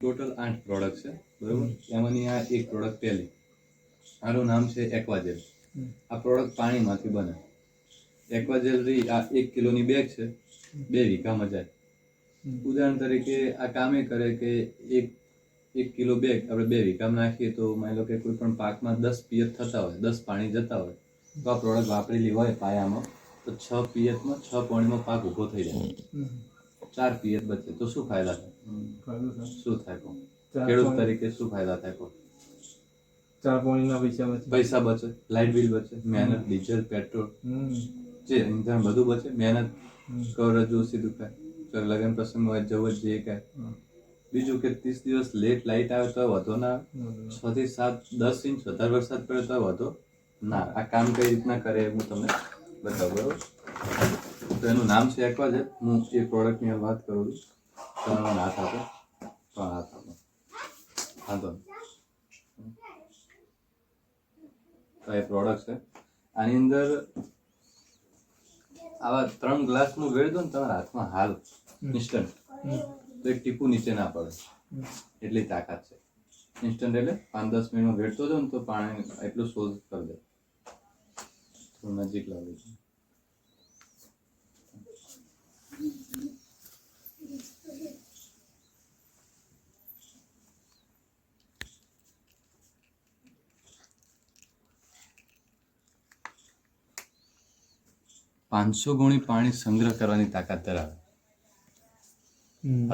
Total 8 product છે, બરોબર. એમાંની આ એક પ્રોડક્ટ પહેલી, આનું નામ છે એક્વાજેલ. આ પ્રોડક્ટ પાણીમાંથી બને. એક્વાજેલ આ 1 કિલોની બેગ છે, 2 વીઘામાં જાય. ઉદાહરણ તરીકે આ કામે કરે કે એક કિલો બેગ આપણે 2 વીઘામાં નાખીએ તો માની લો કે કોઈ પણ પાકમાં 10 પિયત થતા હોય, 10 પાણી જતા હોય, તો આ પ્રોડક્ટ વાપરેલી હોય પાયામાં, તો 6 પિયતમાં 6 પાણીમાં પાક ઉભો થઈ જાય. 4 પિયત બચે તો શું ફાયદા થાય? શું થાય કહો? ખેડૂત તરીકે શું ફાયદા થાય કહો? 4 પાણીના પૈસા બચે, લાઇટ બિલ બચે, મહેનત, ડીઝલ, પેટ્રોલ, જે ઇંધણ બધું બચે, મહેનત કવરેજ ઓછી દુખાય, તો લગ્ન પ્રસંગ હોય જવું જ જે કાંઈ. બીજું કે 30 દિવસ લેટ લાઇટ આવે તો વધો ના આવે, 6 થી 7 10 ઇંચ વધારે વરસાદ પડે તો વધો ના. આ કામ કઈ રીતના કરે હું તમને બતાવું, બરોબર. તો એનું નામ છે એક્વાજેલ. હું એ પ્રોડક્ટની વાત કરું છું. તમારો હાથ આપો, તો હાથ આપો, વાંધો નહીં. તો એ પ્રોડક્ટ છે. આની અંદર આવા 3 ગ્લાસ હું વેળ દઉં ને તમારા હાથમાં હાલ ઇન્સ્ટન્ટ, તો એક ટીપું નીચે ના પડે, એટલી તાકાત છે. ઇન્સ્ટન્ટ એટલે 5-10 મિનિટમાં વેળતો જાવ ને તો પાણી એટલું શોધ કરી દે. થોડું નજીક લાવી છે. પાંચસો ગુણી પાણી સંગ્રહ કરવાની તાકાત ધરાવે.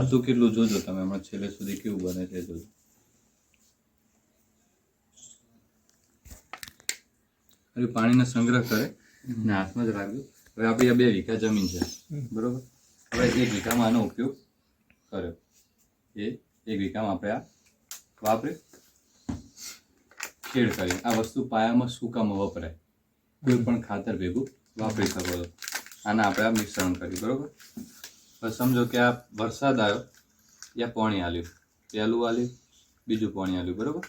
હતું કેટલું જોજો તમે, હમણાં છેલ્લે સુધી કેવું બને છે જોજો. પાણીનો સંગ્રહ કરે ને હાથમાં જ રાખજો. હવે આપણી આ 2 વીઘા જમીન છે, બરોબર. હવે 1 વીઘામાં આનો ઉપયોગ કર્યો, એ 1 વીઘામાં આપણે આ વાપરી ખેડ કરી. આ વસ્તુ પાયામાં શું કામ વપરાય, કોઈ પણ ખાતર ભેગું વાપરી શકો છો. આના આપણે આ મિશ્રણ કર્યું, બરોબર. બસ સમજો કે આ વરસાદ આવ્યો, યા પાણી આલ્યું, પહેલું આલ્યું, બીજું પાણી આલ્યું, બરોબર.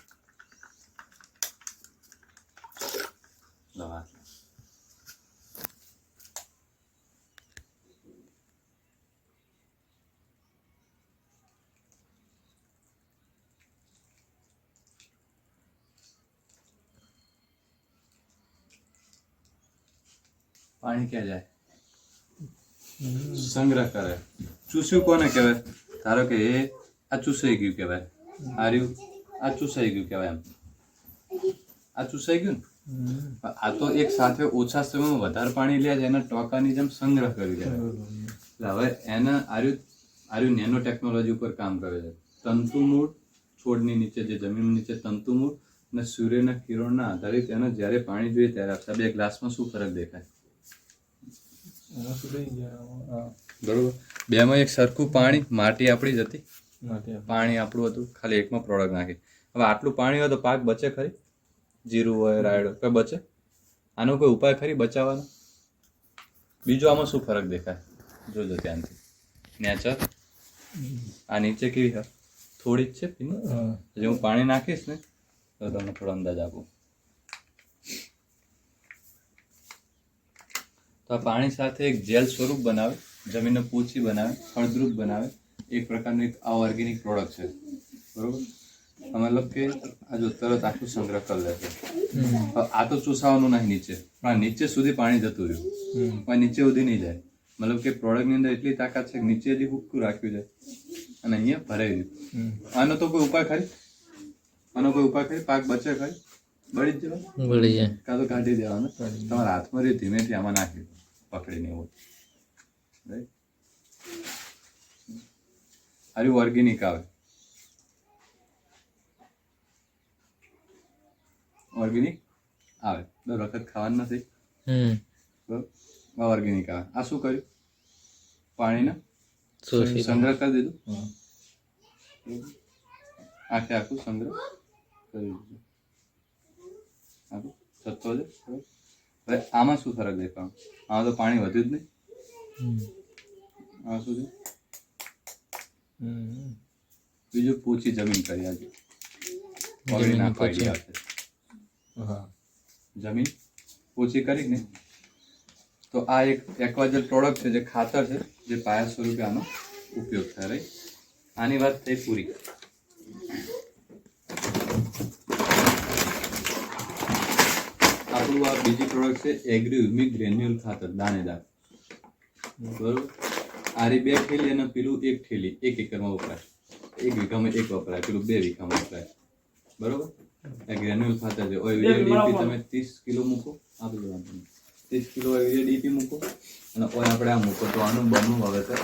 પાણી ક્યાં જાય? સંગ્રહ કરે. ચૂસ્યું કોને કહેવાય? ધારો કે આ ચૂસાઈ ગયું કહેવાય, આ રહ્યું આ ચૂસાઈ ગયું કહેવાય. એમ આ ચૂસાઈ ગયું ને, આ તો એક સાથે ઓછા સમયમાં વધારે પાણી લે છે, એના ટોકાની જેમ સંગ્રહ કરી દે. એટલે હવે એના આર્યું નેનો ટેકનોલોજી ઉપર કામ કરે છે. તંતુમૂળ છોડની નીચે, જે જમીન નીચે તંતુમૂળ અને સૂર્યના કિરણના આધારિત એને જ્યારે પાણી જોઈએ ત્યારે આપશે. 2 ગ્લાસમાં શું ફરક દેખાય? બરોબર. બેમાં એક સરખું પાણી, માટી આપણી જ હતી, પાણી આપણું હતું, ખાલી એકમાં પ્રોડક્ટ નાખી. હવે આટલું પાણી હોય તો પાક બચે ખરી? જીરું હોય, રાયડો કઈ બચે? આનો કોઈ ઉપાય ખરી બચાવવાનો? બીજું આમાં શું ફરક દેખાય જોજો ધ્યાનથી. નેચર આ નીચે કેવી છે? થોડી જ છે પીની. જે હું પાણી નાખીશ ને તો તમને થોડો અંદાજ આપું. તો આ પાણી સાથે એક જેલ સ્વરૂપ બનાવે, જમીનને પોચી બનાવે, ફળદ્રુપ બનાવે. એક પ્રકારનું એક આ ઓર્ગેનિક પ્રોડક્ટ છે, બરોબર. મતલબ કે આ જો તરત આખું સંગ્રહ કરી લે છે. આ તો ચૂસાવાનું નહીં નીચે, પણ નીચે સુધી પાણી જતું રહ્યું, પણ નીચે સુધી નહીં જાય. મતલબ કે પ્રોડક્ટની અંદર એટલી તાકાત છે કે નીચે હજી હુક્કું રાખ્યું છે અને અહીંયા ભરાઈ રહ્યું. આનો તો કોઈ ઉપાય ખરી? આનો કોઈ ઉપાય ખરી? પાક બચે ખરી? બળી જ જવાનું, બળી જાય, કાં તો કાઢી દેવાનું. તમારા હાથમાં રહ્યું, ધીમેથી આમાં નાખી પકડીને એવું. આર્યું ઓર્ગેનિક આવે, ઓર્ગેનિક આવે, દર વખત ખાવાનું નથી, બરોબર. ઓર્ગેનિક આવે. આ શું કર્યું? પાણીને સંગ્રહ કરી દીધું, આખે આખું સંગ્રહ કરી દીધું, આખું થતો છે. હવે આમાં શું ફરક દેખાવ? આમાં તો પાણી વધ્યું જ નહીં. આ શું છે? બીજું પોચી જમીન કરી. આજે પગડી નાખવા આઈડિયા છે. જમીન પોચી કરી ને તો આ એક એક્વાજેલ પ્રોડક્ટ છે, જે ખાતર છે, જે પાયા સ્વરૂપે આનો ઉપયોગ થાય. આની વાત થઈ પૂરી. પેલું આ બીજી પ્રોડક્ટ છે એગ્રી હ્યુમિક ગ્રેન્યુલ ખાતર દાણેદાર, બરોબર. આરી 2 થેલી અને પેલું 1 થેલી 1 એકરમાં વપરાય, 1 વીઘામાં 1 વપરાય, પેલું 2 વીઘામાં વપરાય, બરોબર. આ ગ્રેન્યુલ ખાતર છે. ડીપી તમે 30 કિલો મૂકો, આપી દેવાનું 30 કિલો ડીપી મૂકો અને ઓય આપણે આ મૂકો તો આનું બમણું વાવેતર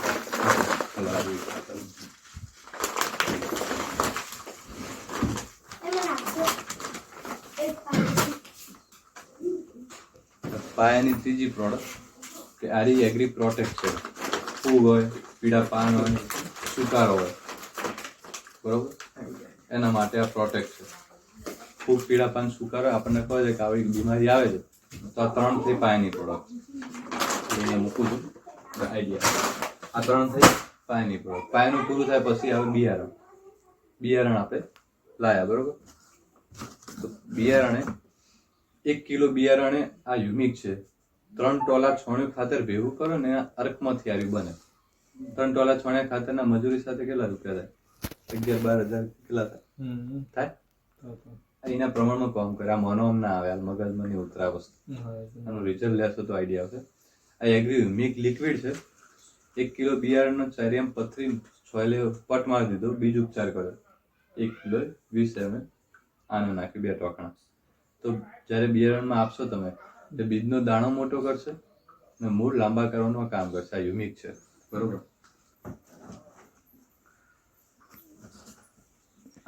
પાયાની ત્રીજી પ્રોડક્ટ કે આરી એગ્રી પ્રોટેક્ટ છે. ફૂગ હોય, પીળા પાન હોય, સુકારો હોય, બરોબર, એના માટે આ પ્રોટેક્ટ છે. ફૂગ, પીળા પાન, સુકારો આપણને કહે છે કે આવી બીમારી આવે છે તો આ 3 થઈ પાયાની પ્રોડક્ટ. અહીંયા મૂકું છું આઈડિયા. આ 3 થઈ પાયાની પ્રોડક્ટ. પાયાનું પૂરું થાય પછી આવે બિયારણ. બિયારણ આપણે લાયા, બરોબર. તો બિયારણે 1 કિલો બિયારણે આ યુમિક છે. 3 ટોલા છોણિયું ખાતર ભેગું કરો ને અર્કમાંથી આવી બને. 3 ટોલા છોણિયા ખાતરના મજૂરી સાથે કેટલા રૂપિયા થાય? 11-12 હજાર કેટલા થાય? એના પ્રમાણમાં કામ કરે. આ મનોમ ના આવે, આ મગજમાં નહીં ઉતરા વસ્તુ. આનું રિઝલ્ટ લેશો તો આઈડિયા આવશે. આ એગ્રી હ્યુમિક લિક્વિડ છે. 1 કિલો બિયારણનો ચારિયામ પથરી છોલે પટ મારી દીધો, બીજ ઉપચાર કર્યો. 1 કિલો 20 ml આનું નાખી 2 ટોકણા. તો જ્યારે બિયારણમાં આપશો તમે તો બીજનો દાણો મોટો કરશે અને મૂળ લાંબા કરવાનું કામ કરશે. આ યુનિક છે, બરોબર.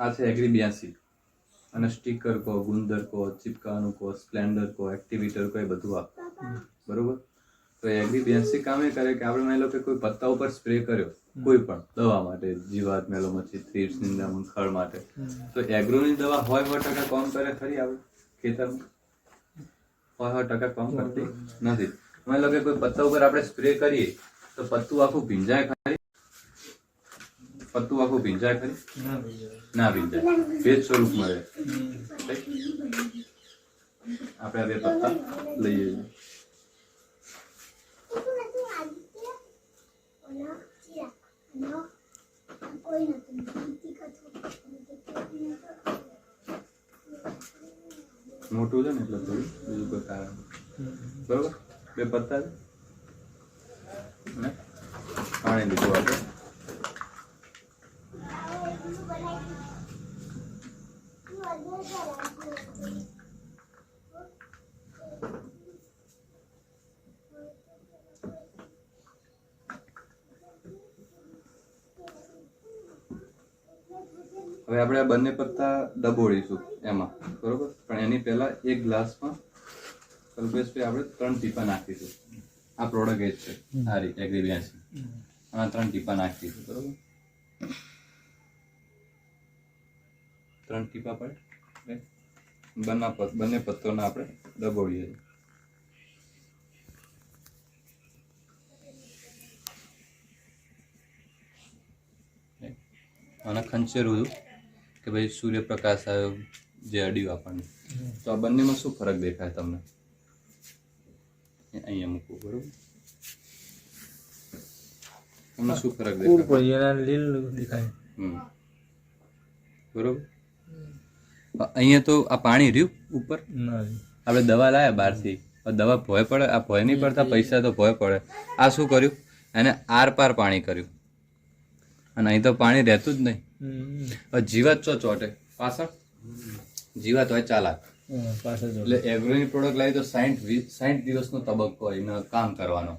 આ છે એગ્રી 82 અને સ્ટીકર કો, ગુંદર કો, ચિપકાનું કો, સ્પ્લેન્ડર કો, એક્ટિવેટર કો, એ બધું આપ, બરોબર. તો એગ્રી 82 કામ એ કરે કે આપણે માની લો કે કોઈ પત્તા ઉપર સ્પ્રે કર્યો કોઈ પણ દવા માટે, જીવાત, મેલો મચ્છી, થ્રીપ્સ, નિંદામણ, ખળ માટે, તો એગ્રોની દવા 100% કામ કરે ખરી આપણે ખેતરમાં? 100% કામ કરતી નથી. માની લો કે કોઈ પત્તા ઉપર આપણે સ્પ્રે કરીએ તો પત્તું આખું ભીંજાય ખરી? પત્તું આખું ભીંજાય ખરી? ના ભીંજાય, ભેજ સ્વરૂપ મળે. આપણે આ 2 પત્તા લઈએ. મોટું છે ને એટલે થોડું બીજું કોઈ કારણ, બરોબર. 2 પત્તા છે અને પાણી લીધું આપણે. હવે આપણે આ બંને પત્તા ડબોળીશું એમાં, બરોબર. પણ એની પહેલા 1 ગ્લાસમાં કલ્પેશભાઈ આપણે 3 ટીપા નાખીશું. આ પ્રોડક્ટ એ જ છે, આ એગ્રી 82. આમાં 3 ટીપા નાખીશું, બરોબર. 3 ટીપા પડે. બંને પત્તોને આપણે ડબોળીએ. અને ખંચેરું છું કે ભાઈ સૂર્યપ્રકાશ આવ્યો જે અડ્યું આપણને, તો આ બંનેમાં શું ફરક દેખાય તમને? અહીંયા મૂકવું, બરોબર. તમને શું ફરક દેખાય? બરોબર. અહીંયા તો આ પાણી રહ્યું ઉપર, આપણે દવા લાયા બહારથી, દવા ભોય પડે? આ ભોય નહીં પડતા, પૈસા તો ભોય પડે. આ શું કર્યું? એને આર પાર પાણી કર્યું અને અહીં તો પાણી રહેતું જ નહીં. જીવાત ચોટે પાછળ, જીવાત હોય ચાલાક, એટલે એગ્રોની પ્રોડક્ટ લાવી તો 60 દિવસનો તબક્કો એને કામ કરવાનો.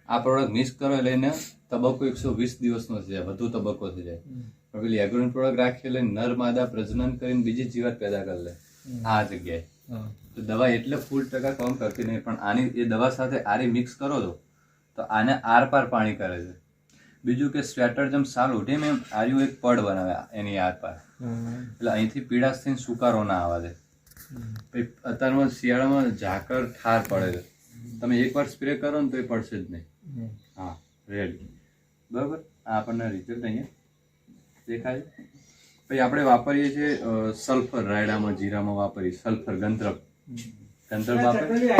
આ પ્રોડક્ટ મિક્સ કરો એટલે એને તબક્કો 120 દિવસનો થઈ જાય, વધુ તબક્કો થઈ જાય. પણ પેલી એગ્રોની પ્રોડક્ટ રાખી એટલે નર માદા પ્રજનન કરીને બીજી જીવાત પેદા કરી લે આ જગ્યાએ. તો દવા એટલે 100% કામ કરતી નહીં, પણ આની એ દવા સાથે આરી મિક્સ કરો છો તો આને આર પાર પાણી કરે છે. બીજું કે સ્વેટર જેમ સાલ ઉઠે એમ આર્યું એક પડ બનાવ્યા એની આર પાર, એટલે અહીંથી પીડાશ થઈને સુકારો ના આવે છે. અત્યારમાં શિયાળામાં ઝાકળ ઠાર પડે છે, તમે એકવાર સ્પ્રે કરો ને તો એ પડશે જ નહીં. હા, રેડી, બરોબર. આ આપણને રિઝલ્ટ અહીંયા દેખાય. પછી આપણે વાપરીએ છીએ સલ્ફર, રાયડામાં, જીરામાં વાપરીએ સલ્ફર. ગંધરપ વાપરીએ.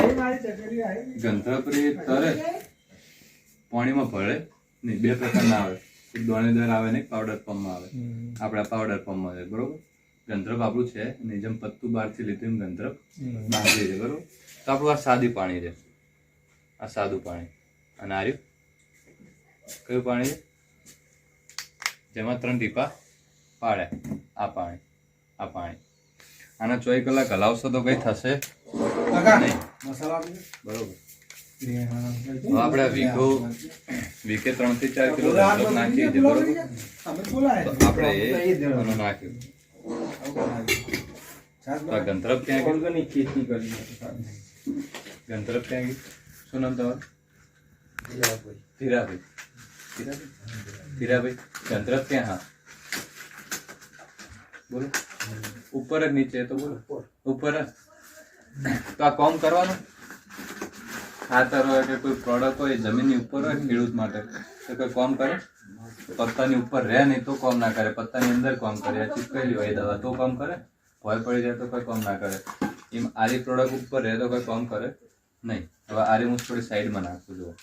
ગંધરપ તરે પાણીમાં ભળે નહીં. 2 પ્રકારના આવે, એક દોણેદાર આવે ને એક પાવડર પંપમાં આવે. આપણે પાવડર પંપમાં છે, બરોબર. ગંધરપ આપણું છે અને જેમ પત્તું બહારથી લીધું એમ ગંધરપ બહારથી છે બરોબર. તો આપણું આ સાદી પાણી છે, આ સાદું પાણી. અને આ રહ્યું કયું પાણી છે જેમાં 3 ટીપા પાડ્યા, આ પાણી, આ પાણી. આના 24 કલાક હલાવશો તો કઈ થશે નહીં બરોબર. હવે આપણે વીકે 3 થી 4 કિલો ગંધરપ નાખીએ છીએ બરોબર. તો આપણે આનું નાખ્યું. આ ગંધરપ ક્યાં ગયું? ખેતી કરી ગંધરપ ક્યાં ગયું? શું નામ તમારું? ધીરાભાઈ. ધીરાભાઈ ગંધરપ ક્યાં? હા બોલો. ઉપર જ નીચે તો બોલો. ઉપર જ. તો આ કામ કરવાનું. ખાતર હોય કે કોઈ પ્રોડક્ટ હોય જમીનની ઉપર હોય ખેડૂત માટે તો કોઈ કામ કરે? પત્તાની ઉપર રહે નહીં તો કામ ના કરે, પત્તાની અંદર કામ કરે. આ ચીપકેલી હોય દવા તો કામ કરે, ભોય પડી જાય તો કોઈ કામ ના કરે. એમ આરી પ્રોડક્ટ ઉપર રહે તો કોઈ કામ કરે નહીં. હવે આરી હું થોડી સાઈડમાં નાખું જુઓ.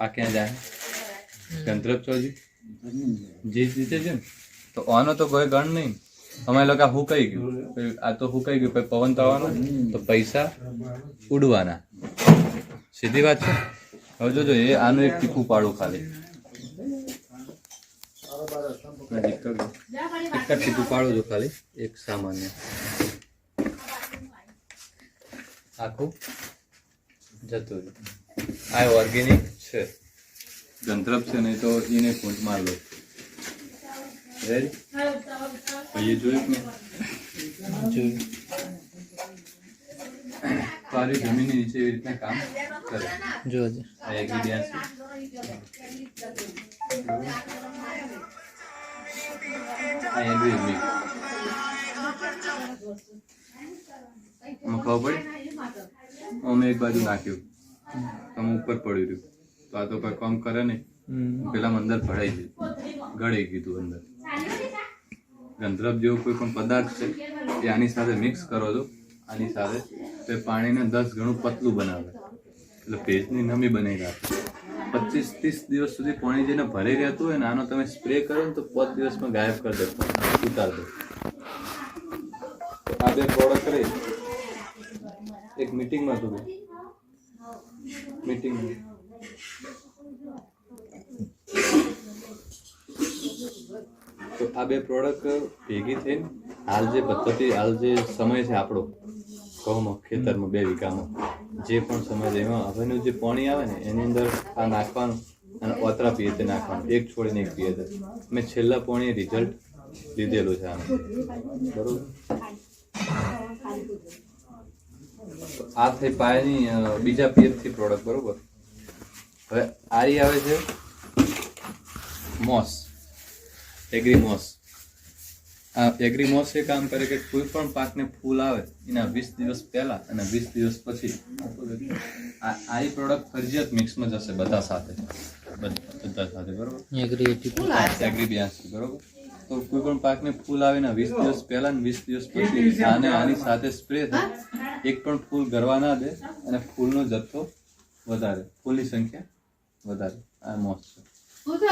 આ ક્યાં જાય? ગંધરપ ચોજી જે રીતે છે ને તો આનો તો કોઈ ગણ નહીં. અમે લોકો હુકાઈ ગયું, આ તો હુકાઈ ગયું, પછી પવન થવાનો તો પૈસા ઉડવાના. સીધી વાત છે. હવે જોજો એ આનું એક ટીપું પાડું ખાલી, એક જ ટીપું પાડું છું ખાલી, એક સામાન્ય આખું જતું રહ્યું. આ ઓર્ગેનિક છે ગંધરપ છે નહીં તો એને ફૂંટ માર લો. રેડી? એ જોયું ને? જોયું. તો આ જમીનની નીચે એવી રીતના કામ કરે. જોજો આ એગ્રીબિયાસ આ એગ્રીબિયાસ ખબર પડી. અમે એક બાજુ નાખ્યું તમે ઉપર પડી રહ્યું તો આ તો કોઈ કામ કરે નહીં. પેલા અંદર ભરાઈ ગયું, ગળી ગયું અંદર. ગંધરપ જેવો કોઈ પણ પદાર્થ છે એ આની સાથે મિક્સ કરો છો, આની સાથે તો એ પાણીને 10 ગણું પતલું બનાવે, એટલે ભેજની નમી બનાવી રાખે. 25-30 દિવસ સુધી પાણી જેને ભરાઈ રહેતું હોય ને આનો તમે સ્પ્રે કરો ને તો 5 દિવસમાં ગાયબ કરી દો, ઉતાર દો. આ બે પ્રોડક્ટ રહી એક મીટિંગમાં હતું, મીટિંગમાં તો આ બે પ્રોડક્ટ ભેગી થઈને હાલ જે પદ્ધતિ, હાલ જે સમય છે આપણો ઘઉંમાં ખેતરમાં 2 વીઘામાં જે પણ સમય છે એમાં હવેનું જે પાણી આવે ને એની અંદર આ નાખવાનું અને ઓતરા પીએ નાખવાનું, એક છોડીને એક પીએ. મેં છેલ્લા પાણી રિઝલ્ટ લીધેલું છે આનું બરોબર. આ થઈ પાયાની બીજા પીએફથી પ્રોડક્ટ બરોબર. હવે આરી આવે છે મોસ, એગ્રી મોસ. આ એગ્રી મોસ એ કામ કરે કે કોઈ પણ પાકને ફૂલ આવે એના 20 દિવસ પહેલા અને 20 દિવસ પછી આ પ્રોડક્ટ ફરજિયાત મિક્સમાં જશે બધા સાથે, બધા સાથે બરોબર. એગ્રી 82 બરોબર. તો કોઈ પણ પાકને ફૂલ આવે ને 20 દિવસ પહેલા ને 20 દિવસ પછી આને આની સાથે સ્પ્રે થાય, એક પણ ફૂલ ગરવા ના દે અને ફૂલનો જથ્થો વધારે, ફૂલની સંખ્યા વધારે. આ મોસ છે. ગોલ્ડ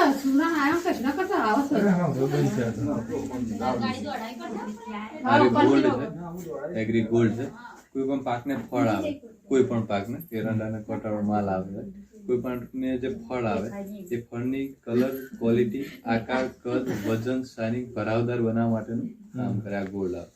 છે, એગ્રી ગોલ્ડ છે. કોઈ પણ પાકને ફળ આવે, કોઈ પણ પાકને એરંડાને કટાળો માલ આવે, કોઈ પણ જે ફળ આવે એ ફળની કલર, ક્વોલિટી, આકાર, કદ, વજન, શાઇનિંગ ભરાવદાર બનાવવા માટેનું કામ કરે આ ગોલ્ડ આવે.